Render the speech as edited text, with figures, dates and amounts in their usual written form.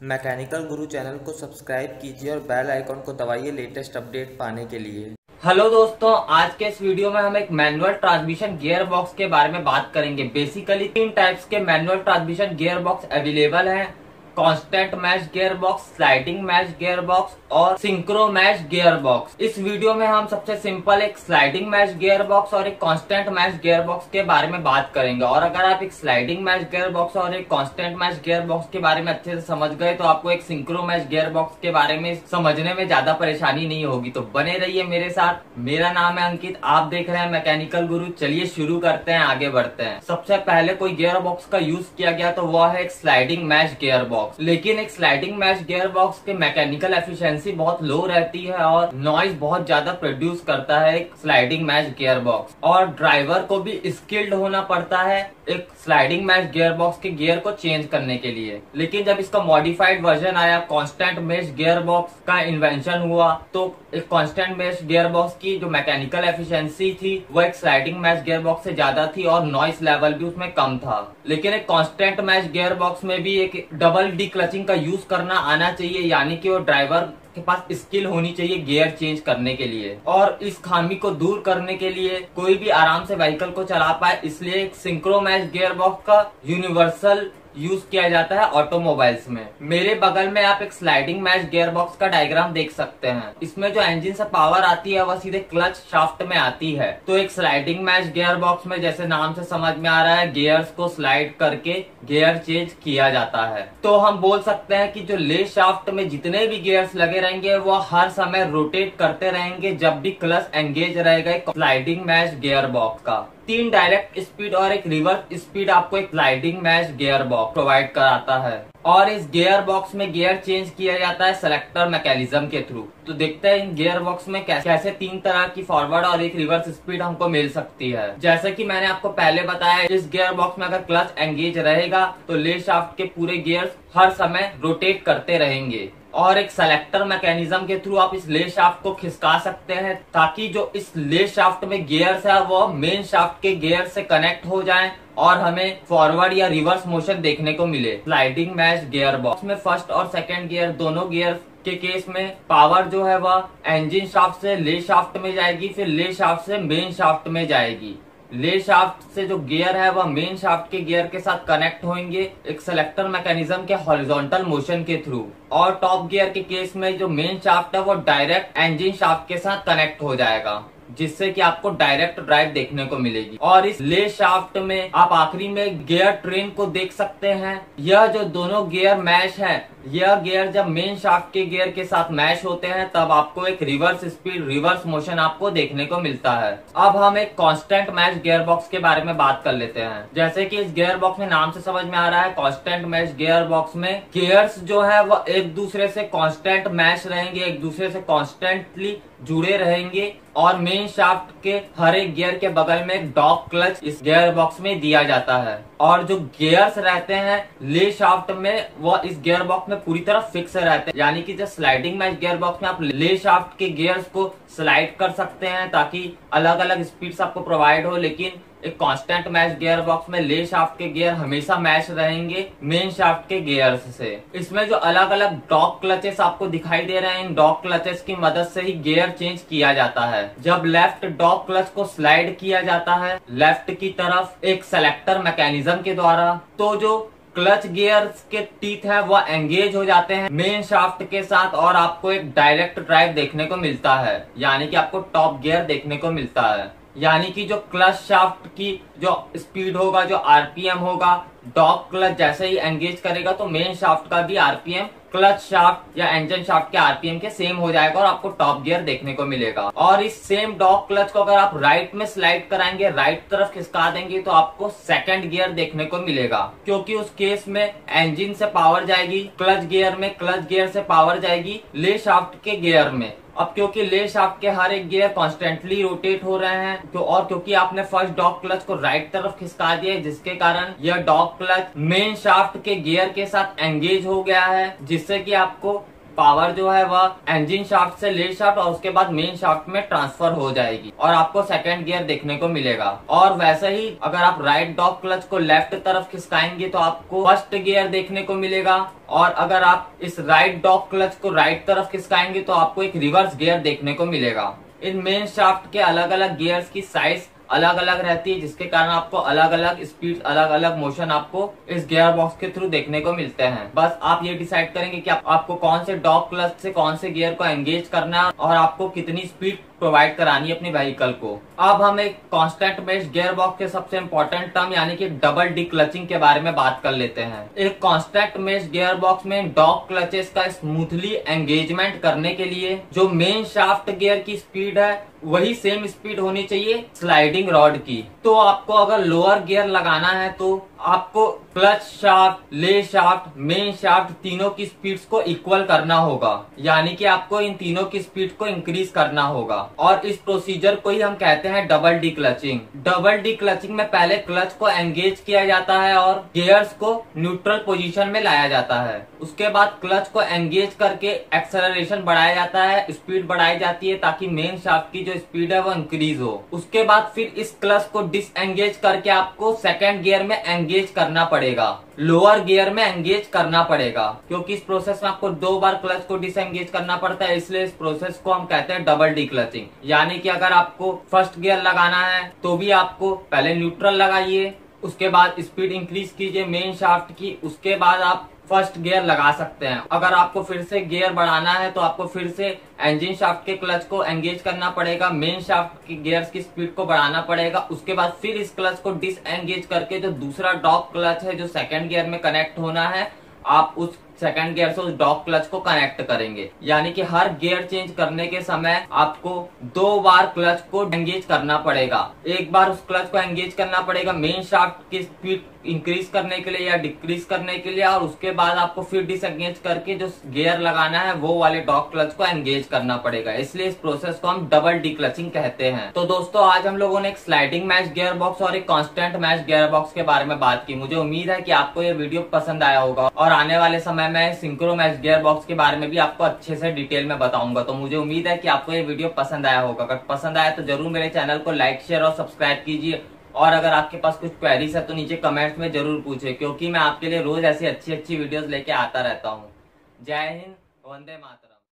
Mechanical गुरु channel को subscribe कीजिए और बेल आइकॉन को दबाइए लेटेस्ट अपडेट पाने के लिए। हेलो दोस्तों, आज के इस वीडियो में हम एक मैनुअल ट्रांसमिशन गियर बॉक्स के बारे में बात करेंगे। बेसिकली 3 टाइप्स के manual transmission gearbox available हैं। Constant mesh gear box, sliding mesh gear box और सिंक्रो मैश गियर बॉक्स। इस वीडियो में हम सबसे सिंपल एक स्लाइडिंग मैश गियर बॉक्स और एक कांस्टेंट मैश गियर बॉक्स के बारे में बात करेंगे। और अगर आप एक स्लाइडिंग मैश गियर बॉक्स और एक कांस्टेंट मैश गियर बॉक्स के बारे में अच्छे से समझ गए तो आपको एक सिंक्रो मैश गियर बॉक्स के बारे में समझने में ज्यादा परेशानी नहीं होगी। तो बने रहिए मेरे साथ। मेरा नाम है अंकित, आप देख रहे हैं मैकेनिकल गुरु। चलिए शुरू करते हैं, आगे बढ़ते हैं। सबसे पहले कोई गियर बॉक्स का यूज किया गया तो वह है एक स्लाइडिंग मैश गियर बॉक्स। लेकिन एक स्लाइडिंग मैश गियर बॉक्स के मैकेनिकल एफिशिएंसी बहुत लो रहती है और नॉइज बहुत ज्यादा प्रोड्यूस करता है एक स्लाइडिंग मैश गियर बॉक्स। और ड्राइवर को भी स्किल्ड होना पड़ता है एक स्लाइडिंग मैश गियर बॉक्स के गियर को चेंज करने के लिए। लेकिन जब इसका मॉडिफाइड वर्जन आया, कांस्टेंट मैश गियर बॉक्स का इन्वेंशन हुआ, तो एक कांस्टेंट मैश गियर बॉक्स की जो मैकेनिकल एफिशिएंसी थी वो एक स्लाइडिंग मैश गियर बॉक्स से ज्यादा थी और नॉइस लेवल भी उसमें कम था। लेकिन एक कांस्टेंट मैश गियर बॉक्स में भी एक डबल डी क्लचिंग का यूज करना आना चाहिए, यानी कि वो ड्राइवर के पास स्किल होनी चाहिए गियर चेंज करने के लिए। और इस खामी को दूर करने के लिए कोई भी आराम से व्हीकल को चला पाए, इसलिए एक सिंक्रो मैश गियर बॉक्स का यूनिवर्सल यूज किया जाता है ऑटोमोबाइल्स में। मेरे बगल में आप एक स्लाइडिंग मैश गियर बॉक्स का डायग्राम देख सकते हैं। इसमें जो इंजन से पावर आती है वह सीधे क्लच शाफ्ट में आती है। तो एक स्लाइडिंग मैश गियर बॉक्स में, जैसे नाम से समझ में आ रहा है, गियर्स को स्लाइड करके गियर चेंज किया जाता है। तो हम बोल सकते हैं कि जो ले शाफ्ट में जितने भी गियर्स लगे रहेंगे वो हर समय रोटेट करते रहेंगे जब भी क्लच एंगेज रहेगा स्लाइडिंग मैश गियर बॉक्स का। 3 डायरेक्ट स्पीड और एक रिवर्स स्पीड आपको एक sliding mesh gear box provide कराता है। और इस गियर बॉक्स में गियर चेंज किया जाता है सेलेक्टर मैकेनिज्म के थ्रू। तो देखते हैं इन गियर बॉक्स में कैसे 3 तरह की फॉरवर्ड और एक रिवर्स स्पीड हमको मिल सकती है। जैसे कि मैंने आपको पहले बताया, इस गियर बॉक्स में अगर क्लच एंगेज रहेगा तो ले शाफ्ट के पूरे गियर्स हर समय रोटेट करते रहेंगे। और एक सेलेक्टर मैकेनिज्म के थ्रू आप इस ले शाफ्ट को खिसका सकते हैं ताकि जो इस ले शाफ्ट में गियर्स है वो मेन शाफ्ट के गियर से कनेक्ट हो जाएं और हमें फॉरवर्ड या रिवर्स मोशन देखने को मिले। स्लाइडिंग मैश गियर बॉक्स में फर्स्ट और सेकंड गियर दोनों गियर के केस में पावर जो है वह इंजन शाफ्ट से ले शाफ्ट में जाएगी, फिर ले शाफ्ट से मेन शाफ्ट में जाएगी। ले शाफ्ट से जो गियर है वह मेन शाफ्ट के गियर के साथ कनेक्ट होंगे एक सेलेक्टर मैकेनिज्म के हॉरिजॉन्टल मोशन के थ्रू। और टॉप गियर के केस में जो मेन शाफ्ट है वो डायरेक्ट इंजन शाफ्ट के साथ कनेक्ट हो जाएगा, जिससे कि आपको डायरेक्ट ड्राइव देखने को मिलेगी। और इस ले शाफ्ट में आप आखिरी में गियर ट्रेन को देख सकते हैं। यह जो दोनों गियर मैश है, यह गियर जब मेन शाफ्ट के गियर के साथ मैश होते हैं तब आपको एक रिवर्स स्पीड, रिवर्स मोशन आपको देखने को मिलता है। अब हम एक कांस्टेंट मैश गियर बॉक्स के बारे में बात कर लेते हैं। जैसे कि इस गियर बॉक्स में नाम से समझ में आ रहा है, कांस्टेंट मैश गियर बॉक्स में गियर्स जो है वो एक दूसरे से कांस्टेंट मैश रहेंगे, एक दूसरे से कांस्टेंटली जुड़े रहेंगे। और मेन शाफ्ट के हर एक गियर के बगल में एक डॉग क्लच इस गियर बॉक्स में दिया जाता है। और जो गियर्स रहते हैं ले शाफ्ट में वो इस गियर बॉक्स में पूरी तरह फिक्स रहते हैं, यानी कि जब स्लाइडिंग मैश गियर बॉक्स में आप ले शाफ्ट के गियर्स को स्लाइड कर सकते हैं ताकि अलग अलग स्पीड्स आपको प्रोवाइड हो। लेकिन एक कांस्टेंट मैश गियर बॉक्स में ले शाफ्ट के गियर हमेशा मैच रहेंगे मेन शाफ्ट के गियर्स से। इसमें जो अलग अलग डॉग क्लचेस आपको दिखाई दे रहे हैं, इन डॉग क्लचेस की मदद से ही गियर चेंज किया जाता है। जब लेफ्ट डॉग क्लच को स्लाइड किया जाता है लेफ्ट की तरफ एक सेलेक्टर मैकेनिज्म के द्वारा, तो जो क्लच गियर्स के टीथ है वो एंगेज हो जाते हैं मेन शाफ्ट के साथ और आपको एक डायरेक्ट ड्राइव देखने को मिलता है, यानी कि आपको टॉप गियर देखने को मिलता है। यानी कि जो क्लच शाफ्ट की जो स्पीड होगा, जो आरपीएम होगा, डॉग क्लच जैसे ही एंगेज करेगा तो मेन शाफ्ट का भी आरपीएम क्लच शाफ्ट या इंजन शाफ्ट के आरपीएम के सेम हो जाएगा और आपको टॉप गियर देखने को मिलेगा। और इस सेम डॉग क्लच को अगर आप राइट में स्लाइड कराएंगे, राइट तरफ खिसका देंगे तो आपको सेकंड गियर देखने को मिलेगा, क्योंकि उस केस में इंजन से पावर जाएगी क्लच गियर में, क्लच गियर से पावर जाएगी ले शाफ्ट के गियर में। अब क्योंकि ले शाफ्ट के हर एक गियर कॉन्स्टेंटली रोटेट हो रहे हैं तो और क्योंकि आपने फर्स्ट डॉग क्लच को राइट तरफ खिसका दिया, जिसके कारण यह डॉग क्लच मेन शाफ्ट के गियर के साथ एंगेज हो गया है, जिससे कि आपको पावर जो है वह इंजन शाफ्ट से लीड शाफ्ट और उसके बाद मेन शाफ्ट में ट्रांसफर हो जाएगी और आपको सेकंड गियर देखने को मिलेगा। और वैसे ही अगर आप राइट डॉग क्लच को लेफ्ट तरफ खिसकाएंगे तो आपको फर्स्ट गियर देखने को मिलेगा, और अगर आप इस राइट डॉग क्लच को राइट तरफ खिसकाएंगे तो आपको एक रिवर्स गियर देखने को मिलेगा। इन मेन शाफ्ट के अलग अलग गियर्स की साइज अलग अलग रहती है, जिसके कारण आपको अलग अलग स्पीड अलग अलग मोशन आपको इस गियर बॉक्स के थ्रू देखने को मिलते हैं। बस आप ये डिसाइड करेंगे कि आपको कौन से डॉग क्लच से कौन से गियर को एंगेज करना है और आपको कितनी स्पीड प्रोवाइड करानी है अपनी व्हीकल को। अब हम एक कांस्टेंट मेश गियर बॉक्स के सबसे इम्पोर्टेंट टर्म यानी कि डबल डी क्लचिंग के बारे में बात कर लेते हैं। एक कांस्टेंट मेश गियर बॉक्स में डॉग क्लचेस का स्मूथली एंगेजमेंट करने के लिए जो मेन शाफ्ट गियर की स्पीड है वही सेम स्पीड होनी चाहिए स्लाइडिंग रॉड की। तो आपको अगर लोअर गियर लगाना है तो आपको क्लच शाफ्ट, ले शाफ्ट, मेन शाफ्ट तीनों की स्पीड्स को इक्वल करना होगा, यानी कि आपको इन तीनों की स्पीड को इंक्रीज करना होगा। और इस प्रोसीजर को ही हम कहते हैं double D clutching. Double D clutching में पहले क्लच को एंगेज किया जाता है और गियर्स को न्यूट्रल पोजीशन में लाया जाता है। उसके बाद क्लच को एंगेज करके एक्सेलरेशन बढ़ाया जाता है, स्पीड बढ़ाई जाती है ताकि मेन शाफ्ट की जो स्पीड है वो इंक्रीज हो। उसके बाद फिर इस क्लच को डिसएंगेज करके आपको सेकेंड गियर में एंगेज करना पड़ेगा, लोअर गियर में एंगेज करना पड़ेगा, क्योंकि इस प्रोसेस में आपको 2 बार क्लच को डिसएंगेज करना पड़ता है। इसलिए इस प्रोसेस को हम कहते हैं डबल डी क्लचिंग। यानी कि अगर आपको फर्स्ट गियर लगाना है तो भी आपको पहले न्यूट्रल लगाइए, उसके बाद स्पीड इंक्रीज कीजिए मेन शाफ्ट की, उसके बाद आप फर्स्ट गियर लगा सकते हैं। अगर आपको फिर से गियर बढ़ाना है तो आपको फिर से इंजन शाफ्ट के क्लच को एंगेज करना पड़ेगा, मेन शाफ्ट की गियर्स की स्पीड को बढ़ाना पड़ेगा। उसके बाद फिर इस क्लच को डिसएंगेज करके जो दूसरा डॉग क्लच है जो सेकंड गियर में कनेक्ट होना है, आप उस सेकंड गियर से उस डॉग क्लच को कनेक्ट करेंगे। यानी कि हर गियर चेंज करने के समय आपको 2 बार क्लच को एंगेज करना पड़ेगा। एक बार उस क्लच को एंगेज करना पड़ेगा मेन शाफ्ट की स्पीड इंक्रीज करने के लिए या डिक्रीज करने के लिए, और उसके बाद आपको फिर डिसएंगेज करके जो गियर लगाना है वो वाले डॉग क्लच को एंगेज करना पड़ेगा। इसलिए इस प्रोसेस को हम डबल डी क्लचिंग कहते हैं। तो दोस्तों आज हम लोगों ने एक स्लाइडिंग मैश गियर बॉक्स और एक कांस्टेंट मैश गियर बॉक्स के बारे में बात की। मुझे उम्मीद है कि आपको ये वीडियो पसंद आया होगा और आने वाले समय में सिंक्रो मैश गियर बॉक्स के बारे में भी आपको अच्छे से डिटेल में बताऊंगा। तो मुझे उम्मीद है कि आपको ये वीडियो पसंद आया होगा। अगर पसंद आया तो जरूर मेरे चैनल को लाइक, शेयर और सब्सक्राइब कीजिए। और अगर आपके पास कुछ क्वेरीज है तो नीचे कमेंट्स में जरूर पूछे, क्योंकि मैं आपके लिए रोज ऐसी अच्छी वीडियोस लेके आता रहता हूँ। जय हिंद, वंदे मातरम।